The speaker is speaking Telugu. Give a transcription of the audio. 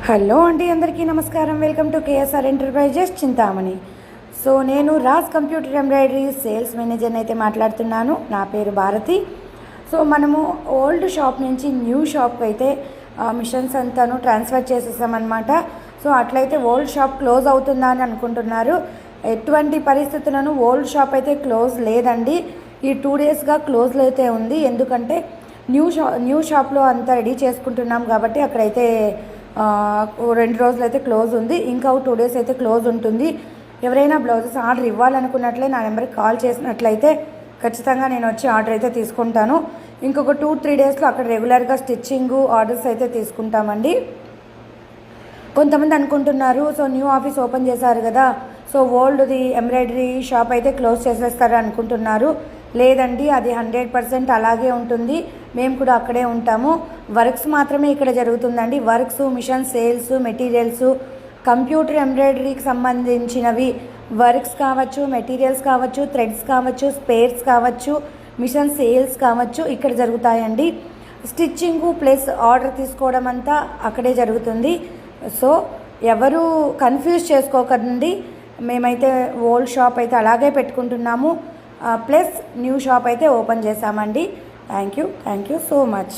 హలో అండి, అందరికీ నమస్కారం. Welcome to KSR enterprises Chintamani. So నేను రాజ్ కంప్యూటర్ ఎంబ్రాయిడరీ సేల్స్ మేనేజర్ని అయితే మాట్లాడుతున్నాను. నా పేరు భారతి. సో మనము ఓల్డ్ షాప్ నుంచి న్యూ షాప్కి అయితే మిషన్స్ అంతాను ట్రాన్స్ఫర్ చేసేసామన్నమాట. సో అట్లయితే ఓల్డ్ షాప్ క్లోజ్ అవుతుందా అని అనుకుంటున్నారు. ఎటువంటి పరిస్థితులను ఓల్డ్ షాప్ అయితే క్లోజ్ లేదండి. ఈ 2 డేస్గా క్లోజ్లో అయితే ఉంది. ఎందుకంటే న్యూ షాప్లో అంతా రెడీ చేసుకుంటున్నాం కాబట్టి అక్కడైతే 2 రోజులు అయితే క్లోజ్ ఉంది. ఇంకా 2 డేస్ అయితే క్లోజ్ ఉంటుంది. ఎవరైనా బ్లౌజెస్ ఆర్డర్ ఇవ్వాలనుకున్నట్లే నా నెంబర్కి కాల్ చేసినట్లయితే ఖచ్చితంగా నేను వచ్చి ఆర్డర్ అయితే తీసుకుంటాను. ఇంకొక 2-3 డేస్లో అక్కడ రెగ్యులర్గా స్టిచ్చింగ్ ఆర్డర్స్ అయితే తీసుకుంటామండి. కొంతమంది అనుకుంటున్నారు, సో న్యూ ఆఫీస్ ఓపెన్ చేశారు కదా, సో ఓల్డ్ది ఎంబ్రాయిడరీ షాప్ అయితే క్లోజ్ చేసేస్తారు అనుకుంటున్నారు. లేదండి, అది 100% అలాగే ఉంటుంది. మేము కూడా అక్కడే ఉంటాము. వర్క్స్ మాత్రమే ఇక్కడ జరుగుతుందండి. Works, machine sales, materials, computer ఎంబ్రాయిడరీకి సంబంధించినవి వర్క్స్ కావచ్చు, మెటీరియల్స్ కావచ్చు, థ్రెడ్స్ కావచ్చు, స్పేర్స్ కావచ్చు, మిషన్ సేల్స్ కావచ్చు, ఇక్కడ జరుగుతాయండి. స్టిచ్చింగు ప్లస్ ఆర్డర్ తీసుకోవడం అంతా అక్కడే జరుగుతుంది. సో ఎవరు కన్ఫ్యూజ్ చేసుకోకండి. మేమైతే ఓల్డ్ షాప్ అయితే అలాగే పెట్టుకుంటున్నాము, ప్లస్ న్యూ షాప్ అయితే ఓపెన్ చేశామండి. Thank you so much.